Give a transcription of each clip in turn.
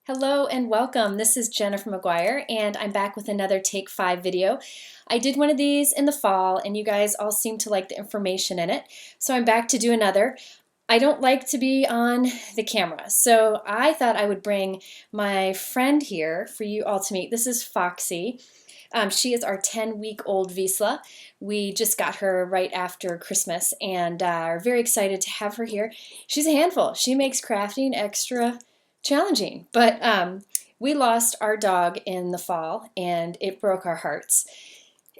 Hello and welcome. This is Jennifer McGuire and I'm back with another Take 5 video. I did one of these in the fall and you guys all seem to like the information in it, so I'm back to do another. I don't like to be on the camera, so I thought I would bring my friend here for you all to meet. This is Foxy. She is our 10-week-old Vizsla. We just got her right after Christmas and are very excited to have her here. She's a handful. She makes crafting extra challenging, but we lost our dog in the fall and it broke our hearts.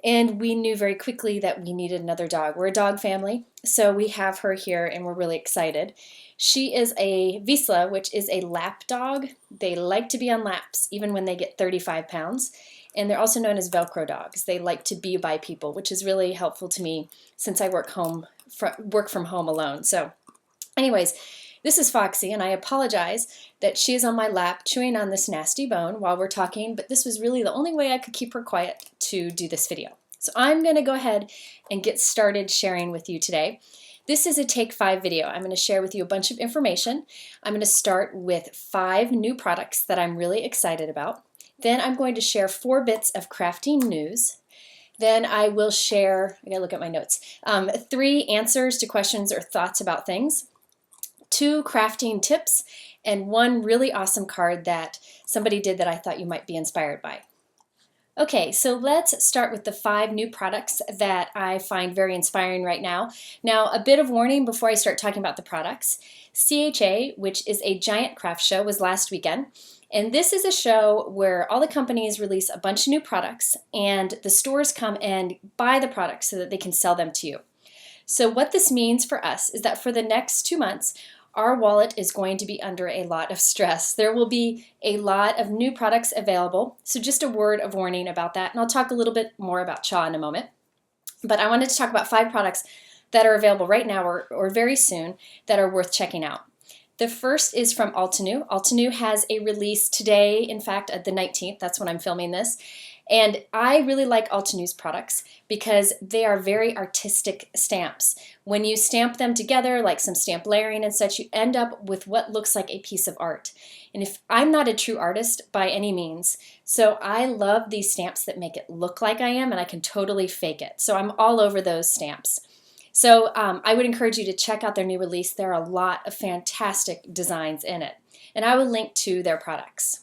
And we knew very quickly that we needed another dog. We're a dog family, so we have her here and we're really excited. She is a Vizsla, which is a lap dog. They like to be on laps, even when they get 35 pounds. And they're also known as Velcro dogs. They like to be by people, which is really helpful to me since I work from home alone. So anyways, this is Foxy, and I apologize that she is on my lap chewing on this nasty bone while we're talking, but this was really the only way I could keep her quiet to do this video. So I'm going to go ahead and get started sharing with you today. This is a Take 5 video. I'm going to share with you a bunch of information. I'm going to start with 5 new products that I'm really excited about. Then I'm going to share 4 bits of crafting news. Then I will share, I gotta look at my notes, 3 answers to questions or thoughts about things, 2 crafting tips, and 1 really awesome card that somebody did that I thought you might be inspired by. Okay, so let's start with the 5 new products that I find very inspiring right now. Now, a bit of warning before I start talking about the products. CHA, which is a giant craft show, was last weekend. And this is a show where all the companies release a bunch of new products and the stores come and buy the products so that they can sell them to you. So what this means for us is that for the next 2 months, our wallet is going to be under a lot of stress. There will be a lot of new products available, so just a word of warning about that, and I'll talk a little bit more about Cha in a moment. But I wanted to talk about 5 products that are available right now or very soon that are worth checking out. The first is from Altenew. Altenew has a release today, in fact, at the 19th, that's when I'm filming this. And I really like Altenew's products because they are very artistic stamps. When you stamp them together, like some stamp layering and such, you end up with what looks like a piece of art. And if I'm not a true artist by any means, so I love these stamps that make it look like I am and I can totally fake it. So I'm all over those stamps. So I would encourage you to check out their new release. There are a lot of fantastic designs in it. And I will link to their products.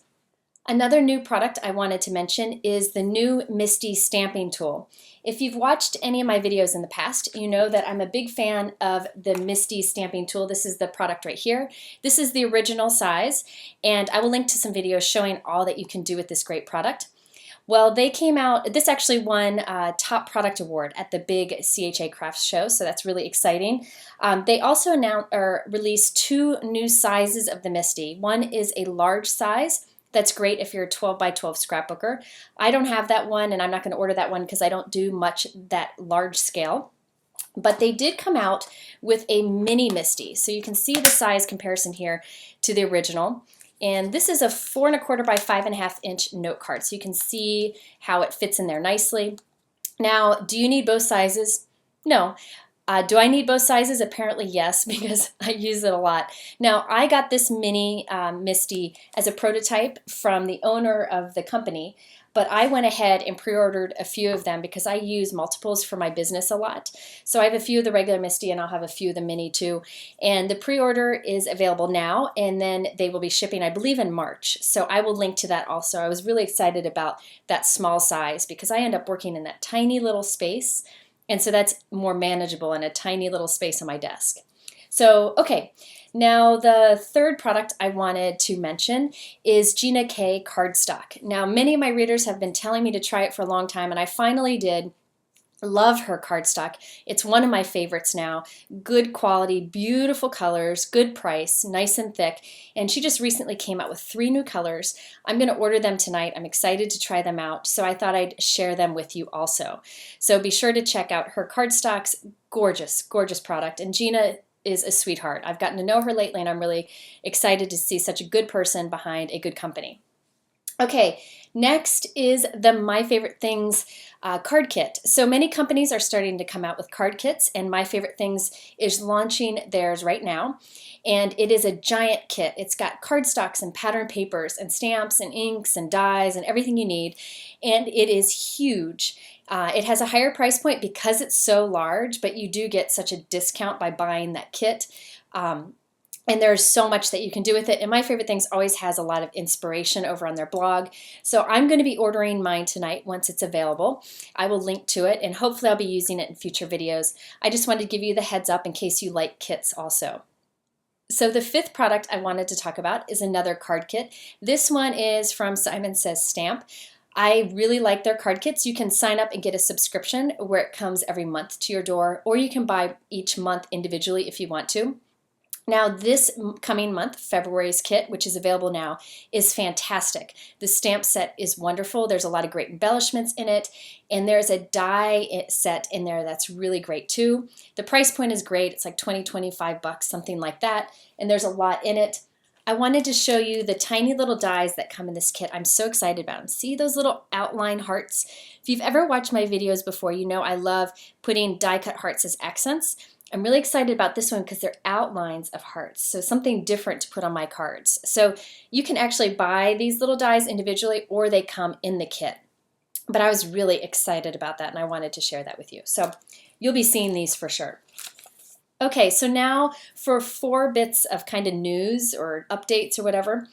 Another new product I wanted to mention is the new Misty stamping tool. If you've watched any of my videos in the past, you know that I'm a big fan of the Misty stamping tool. This is the product right here. This is the original size, and I will link to some videos showing all that you can do with this great product. Well, they came out, this actually won Top Product Award at the big CHA Crafts show, so that's really exciting. They also released 2 new sizes of the Misty. One is a large size. That's great if you're a 12 by 12 scrapbooker. I don't have that one, and I'm not going to order that one because I don't do much that large scale. But they did come out with a mini Misty. So you can see the size comparison here to the original. And this is a 4 1/4 by 5 1/2 inch note card. So you can see how it fits in there nicely. Now, do you need both sizes? No. Do I need both sizes? Apparently yes, because I use it a lot. Now, I got this mini Misty as a prototype from the owner of the company, but I went ahead and pre-ordered a few of them because I use multiples for my business a lot. So I have a few of the regular Misty and I'll have a few of the mini too. And the pre-order is available now, and then they will be shipping, I believe, in March. So I will link to that also. I was really excited about that small size because I end up working in that tiny little space. And so that's more manageable in a tiny little space on my desk. So, okay, now the third product I wanted to mention is Gina K cardstock. Now, many of my readers have been telling me to try it for a long time, and I finally did. Love her cardstock. It's one of my favorites now. Good quality, beautiful colors, good price, nice and thick. And she just recently came out with 3 new colors. I'm going to order them tonight. I'm excited to try them out. So I thought I'd share them with you also. So be sure to check out her cardstocks. Gorgeous, gorgeous product. And Gina is a sweetheart. I've gotten to know her lately and I'm really excited to see such a good person behind a good company. Okay, next is the My Favorite Things card kit. So many companies are starting to come out with card kits, and My Favorite Things is launching theirs right now. And it is a giant kit. It's got cardstocks and pattern papers and stamps and inks and dies and everything you need. And it is huge. It has a higher price point because it's so large, but you do get such a discount by buying that kit. And there's so much that you can do with it. And My Favorite Things always has a lot of inspiration over on their blog. So I'm going to be ordering mine tonight once it's available. I will link to it, and hopefully I'll be using it in future videos. I just wanted to give you the heads up in case you like kits also. So the fifth product I wanted to talk about is another card kit. This one is from Simon Says Stamp. I really like their card kits. You can sign up and get a subscription where it comes every month to your door, or you can buy each month individually if you want to. Now this coming month, February's kit, which is available now, is fantastic. The stamp set is wonderful. There's a lot of great embellishments in it, and there's a die set in there that's really great too. The price point is great. It's like $20-25, something like that, and there's a lot in it. I wanted to show you the tiny little dies that come in this kit. I'm so excited about them. See those little outline hearts? If you've ever watched my videos before, you know I love putting die cut hearts as accents. I'm really excited about this one because they're outlines of hearts, so something different to put on my cards. So you can actually buy these little dies individually, or they come in the kit. But I was really excited about that, and I wanted to share that with you. So you'll be seeing these for sure. Okay, so now for 4 bits of kind of news or updates or whatever.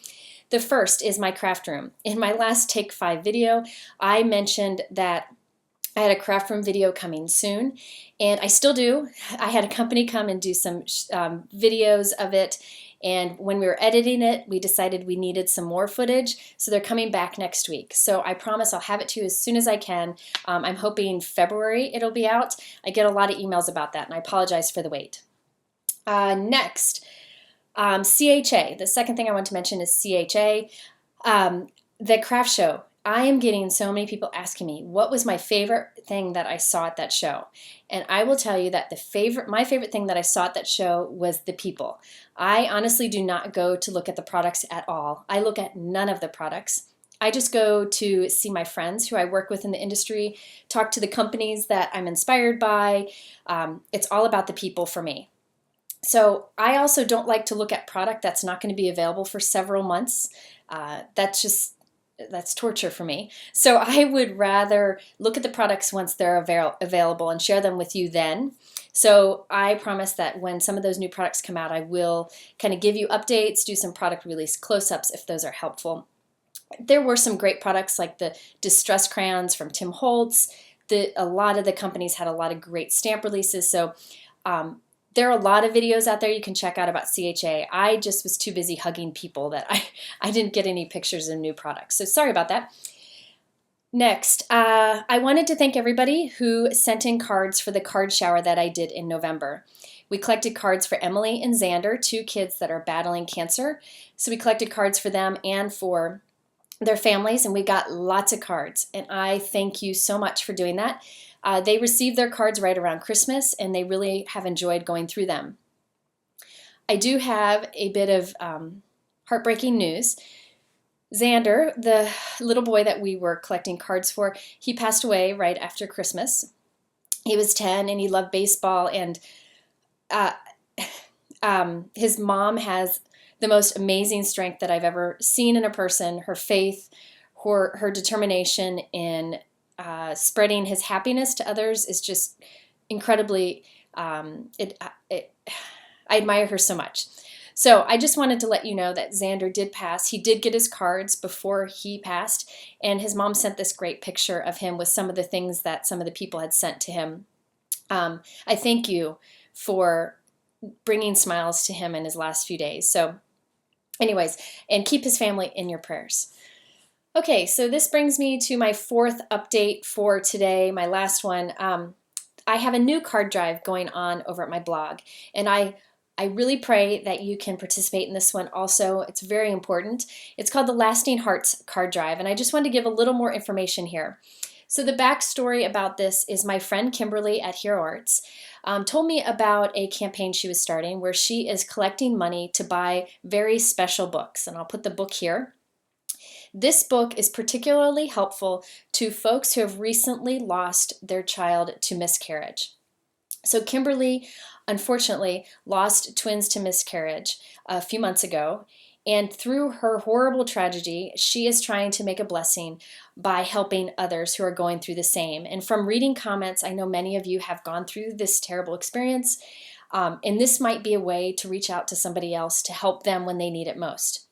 The first is my craft room. In my last Take 5 video, I mentioned that I had a craft room video coming soon, and I still do. I had a company come and do some videos of it, and when we were editing it, we decided we needed some more footage, so they're coming back next week. So I promise I'll have it to you as soon as I can. I'm hoping February it'll be out. I get a lot of emails about that, and I apologize for the wait. Next, CHA. The second thing I want to mention is CHA, the craft show. I am getting so many people asking me what was my favorite thing that I saw at that show. And I will tell you that my favorite thing that I saw at that show was the people. I honestly do not go to look at the products at all. I look at none of the products. I just go to see my friends who I work with in the industry, talk to the companies that I'm inspired by. It's all about the people for me. So I also don't like to look at product that's not going to be available for several months. That's torture for me. So I would rather look at the products once they're available and share them with you then. So I promise that when some of those new products come out, I will kind of give you updates, do some product release close-ups if those are helpful. There were some great products like the Distress Crayons from Tim Holtz. A lot of the companies had a lot of great stamp releases. So there are a lot of videos out there you can check out about CHA. I just was too busy hugging people that I didn't get any pictures of new products. So sorry about that. Next, I wanted to thank everybody who sent in cards for the card shower that I did in November. We collected cards for Emily and Xander, 2 kids that are battling cancer. So we collected cards for them and for their families, and we got lots of cards. And I thank you so much for doing that. They received their cards right around Christmas, and they really have enjoyed going through them. I do have a bit of heartbreaking news. Xander, the little boy that we were collecting cards for, he passed away right after Christmas. He was 10, and he loved baseball, and his mom has the most amazing strength that I've ever seen in a person. Her faith, her determination in spreading his happiness to others is just incredibly, I admire her so much. So I just wanted to let you know that Xander did pass. He did get his cards before he passed, and his mom sent this great picture of him with some of the things that some of the people had sent to him. I thank you for bringing smiles to him in his last few days. So anyways, and keep his family in your prayers. Okay, so this brings me to my 4th update for today, my last one. I have a new card drive going on over at my blog, and I really pray that you can participate in this one also. It's very important. It's called the Lasting Hearts card drive, and I just wanted to give a little more information here. So the backstory about this is my friend Kimberly at Hero Arts told me about a campaign she was starting where she is collecting money to buy very special books, and I'll put the book here. This book is particularly helpful to folks who have recently lost their child to miscarriage. So Kimberly, unfortunately, lost twins to miscarriage a few months ago. And through her horrible tragedy, she is trying to make a blessing by helping others who are going through the same. And from reading comments, I know many of you have gone through this terrible experience. And this might be a way to reach out to somebody else to help them when they need it most.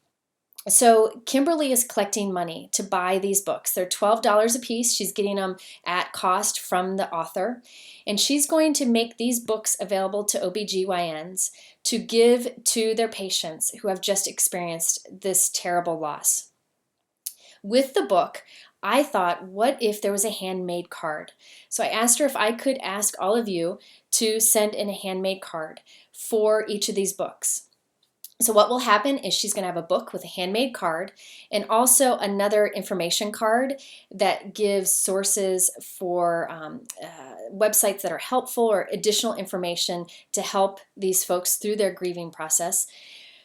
So Kimberly is collecting money to buy these books. They're $12 a piece. She's getting them at cost from the author. And she's going to make these books available to OBGYNs to give to their patients who have just experienced this terrible loss. With the book, I thought, what if there was a handmade card? So I asked her if I could ask all of you to send in a handmade card for each of these books. So what will happen is she's going to have a book with a handmade card and also another information card that gives sources for websites that are helpful or additional information to help these folks through their grieving process.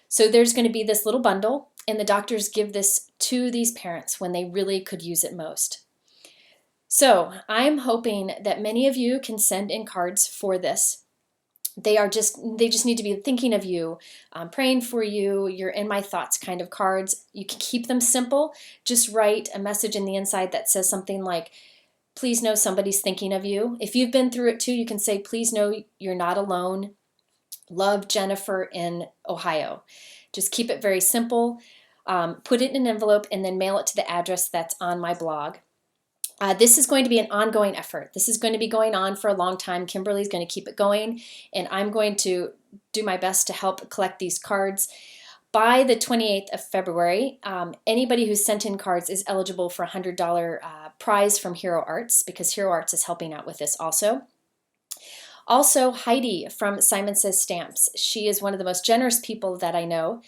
So there's going to be this little bundle, and the doctors give this to these parents when they really could use it most. So I'm hoping that many of you can send in cards for this. They just need to be thinking of you, praying for you, you're in my thoughts kind of cards. You can keep them simple. Just write a message in the inside that says something like, please know somebody's thinking of you. If you've been through it too, you can say, please know you're not alone. Love, Jennifer in Ohio. Just keep it very simple. Put it in an envelope and then mail it to the address that's on my blog. This is going to be an ongoing effort. This is going to be going on for a long time. Kimberly's going to keep it going, and I'm going to do my best to help collect these cards. By the 28th of February, anybody who's sent in cards is eligible for a $100 prize from Hero Arts, because Hero Arts is helping out with this also. Also, Heidi from Simon Says Stamps. She is one of the most generous people that I know.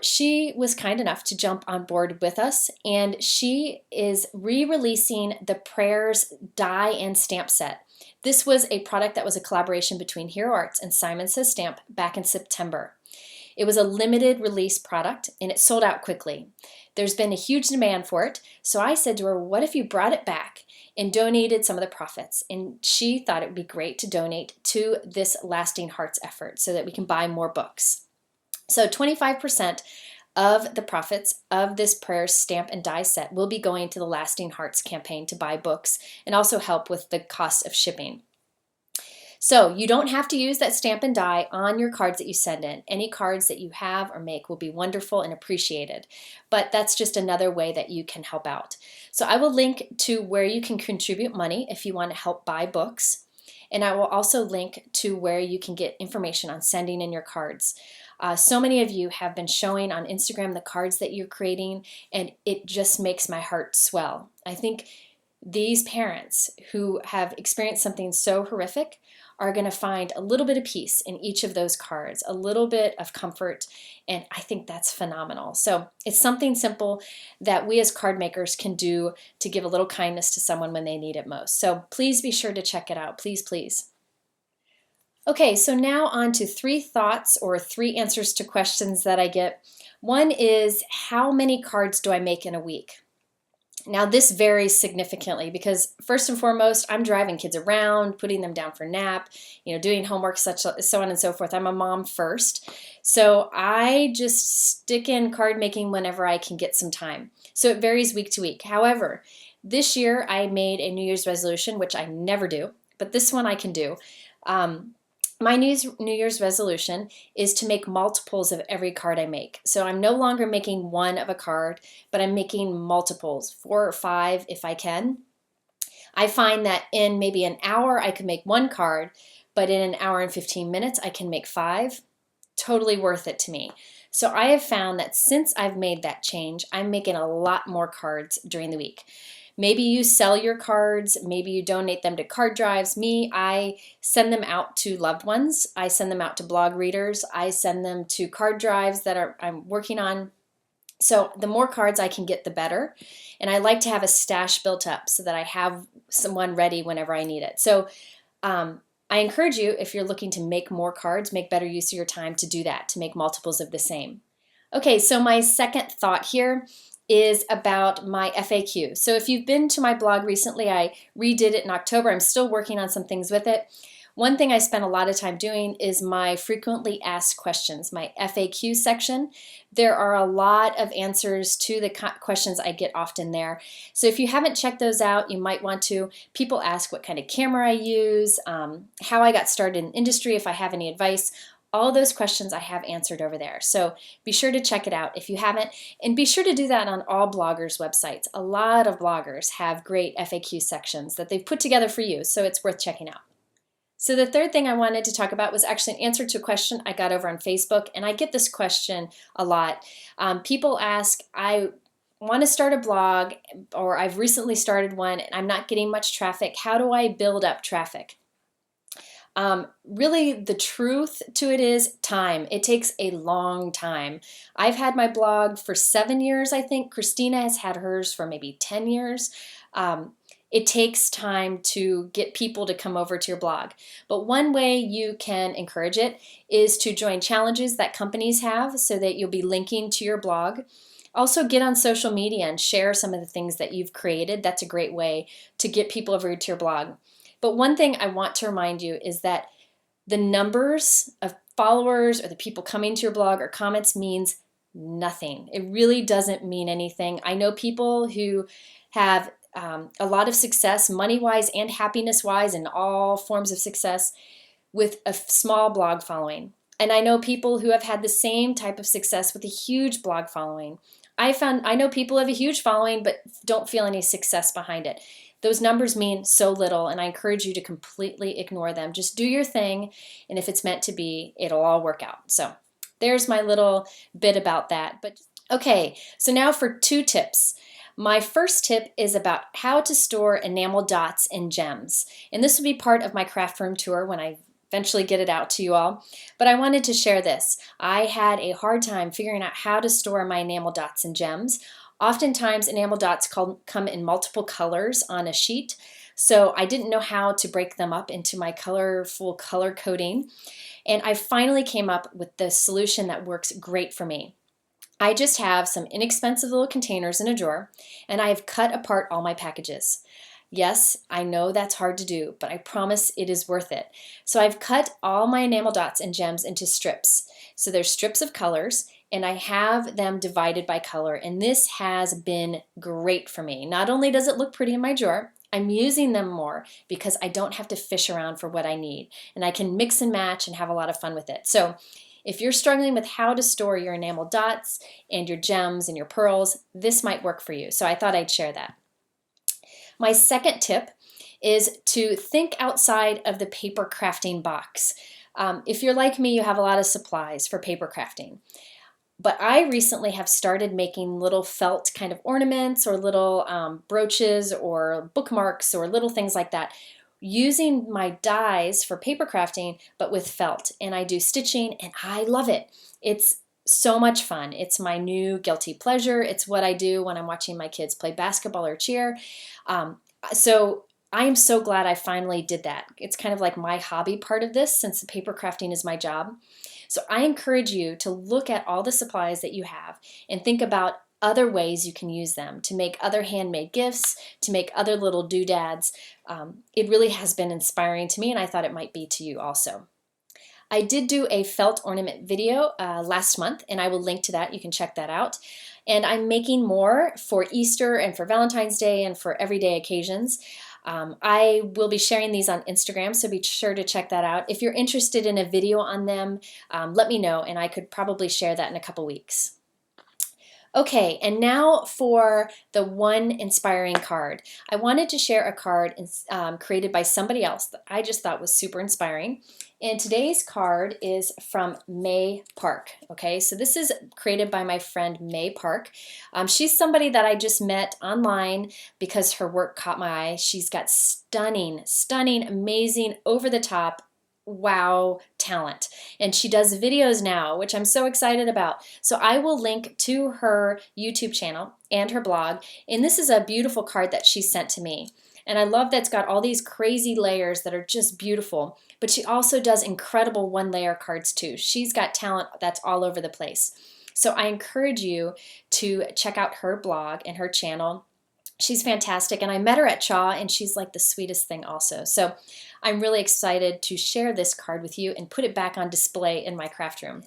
She was kind enough to jump on board with us, and she is re-releasing the Prayers die and stamp set. This was a product that was a collaboration between Hero Arts and Simon Says Stamp back in September. It was a limited release product, and it sold out quickly. There's been a huge demand for it, so I said to her, what if you brought it back and donated some of the profits? And she thought it would be great to donate to this Lasting Hearts effort so that we can buy more books. So 25% of the profits of this Prayers stamp and die set will be going to the Lasting Hearts campaign to buy books and also help with the cost of shipping. So you don't have to use that stamp and die on your cards that you send in. Any cards that you have or make will be wonderful and appreciated. But that's just another way that you can help out. So I will link to where you can contribute money if you want to help buy books. And I will also link to where you can get information on sending in your cards. So many of you have been showing on Instagram the cards that you're creating, and it just makes my heart swell. I think these parents who have experienced something so horrific are going to find a little bit of peace in each of those cards, a little bit of comfort, and I think that's phenomenal. So it's something simple that we as card makers can do to give a little kindness to someone when they need it most. So please be sure to check it out. Please, please. Okay, so now on to 3 thoughts or 3 answers to questions that I get. One is, how many cards do I make in a week? Now this varies significantly because first and foremost, I'm driving kids around, putting them down for nap, doing homework, so on and so forth. I'm a mom first. So I just stick in card making whenever I can get some time. So it varies week to week. However, this year I made a New Year's resolution, which I never do, but this one I can do. My New Year's resolution is to make multiples of every card I make. So I'm no longer making one of a card, but I'm making multiples, 4 or 5 if I can. I find that in maybe an hour I could make 1 card, but in an hour and 15 minutes I can make 5. Totally worth it to me. So I have found that since I've made that change, I'm making a lot more cards during the week. Maybe you sell your cards, maybe you donate them to card drives. Me, I send them out to loved ones. I send them out to blog readers. I send them to card drives that I'm working on. So the more cards I can get, the better. And I like to have a stash built up so that I have someone ready whenever I need it. So I encourage you, if you're looking to make more cards, make better use of your time to do that, to make multiples of the same. Okay, so my second thought here is about my FAQ. So if you've been to my blog recently, I redid it in October. I'm still working on some things with it. One thing I spent a lot of time doing is my frequently asked questions, my FAQ section. There are a lot of answers to the questions I get often there. So if you haven't checked those out, you might want to. People ask what kind of camera I use, how I got started in industry, if I have any advice. All those questions I have answered over there. So be sure to check it out if you haven't. And be sure to do that on all bloggers' websites. A lot of bloggers have great FAQ sections that they've put together for you, so it's worth checking out. So the third thing I wanted to talk about was actually an answer to a question I got over on Facebook, and I get this question a lot. People ask, I want to start a blog, or I've recently started one and I'm not getting much traffic. How do I build up traffic? Really, the truth to it is time. It takes a long time. I've had my blog for 7 years, I think. Christina has had hers for maybe 10 years. It takes time to get people to come over to your blog. But one way you can encourage it is to join challenges that companies have so that you'll be linking to your blog. Also, get on social media and share some of the things that you've created. That's a great way to get people over to your blog. But one thing I want to remind you is that the numbers of followers or the people coming to your blog or comments means nothing. It really doesn't mean anything. I know people who have a lot of success money-wise and happiness-wise and all forms of success with a small blog following. And I know people who have had the same type of success with a huge blog following. I know people who have a huge following but don't feel any success behind it. Those numbers mean so little, and I encourage you to completely ignore them. Just do your thing, and if it's meant to be, it'll all work out. So there's my little bit about that. But okay, so now for 2 tips. My first tip is about how to store enamel dots and gems. And this will be part of my craft room tour when I eventually get it out to you all. But I wanted to share this. I had a hard time figuring out how to store my enamel dots and gems. Oftentimes enamel dots come in multiple colors on a sheet, so I didn't know how to break them up into my colorful color coding. And I finally came up with the solution that works great for me. I just have some inexpensive little containers in a drawer, and I have cut apart all my packages. Yes, I know that's hard to do, but I promise it is worth it. So I've cut all my enamel dots and gems into strips. So there's strips of colors, and I have them divided by color, and this has been great for me. Not only does it look pretty in my drawer, I'm using them more because I don't have to fish around for what I need, and I can mix and match and have a lot of fun with it. So if you're struggling with how to store your enamel dots and your gems and your pearls, this might work for you. So I thought I'd share that. My second tip is to think outside of the paper crafting box. If you're like me, you have a lot of supplies for paper crafting. But I recently have started making little felt kind of ornaments or little brooches or bookmarks or little things like that, using my dies for paper crafting, but with felt. And I do stitching, and I love it. It's so much fun. It's my new guilty pleasure. It's what I do when I'm watching my kids play basketball or cheer. So I am so glad I finally did that. It's kind of like my hobby part of this, since the paper crafting is my job. So I encourage you to look at all the supplies that you have and think about other ways you can use them to make other handmade gifts, to make other little doodads. It really has been inspiring to me, and I thought it might be to you also. I did do a felt ornament video last month, and I will link to that. You can check that out. And I'm making more for Easter and for Valentine's Day and for everyday occasions. I will be sharing these on Instagram, so be sure to check that out. If you're interested in a video on them, let me know, and I could probably share that in a couple weeks. Okay, and now for the one inspiring card. I wanted to share a card created by somebody else that I just thought was super inspiring. And today's card is from May Park. Okay, so this is created by my friend May Park. She's somebody that I just met online because her work caught my eye. She's got stunning, amazing, over-the-top, wow talent, and she does videos now, which I'm so excited about. So I will link to her YouTube channel and her blog, and this is a beautiful card that she sent to me, and I love that it's got all these crazy layers that are just beautiful, but she also does incredible one-layer cards too. She's got talent that's all over the place. So I encourage you to check out her blog and her channel. She's fantastic, and I met her at CHA, and she's like the sweetest thing also. So I'm really excited to share this card with you and put it back on display in my craft room.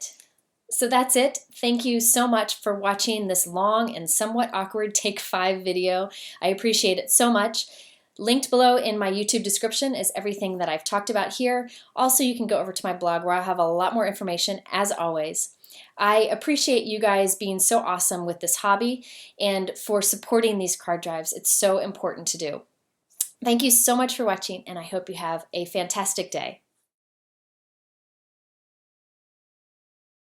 So that's it. Thank you so much for watching this long and somewhat awkward Take 5 video. I appreciate it so much. Linked below in my YouTube description is everything that I've talked about here. Also, you can go over to my blog where I'll have a lot more information as always. I appreciate you guys being so awesome with this hobby and for supporting these card drives. It's so important to do. Thank you so much for watching, and I hope you have a fantastic day.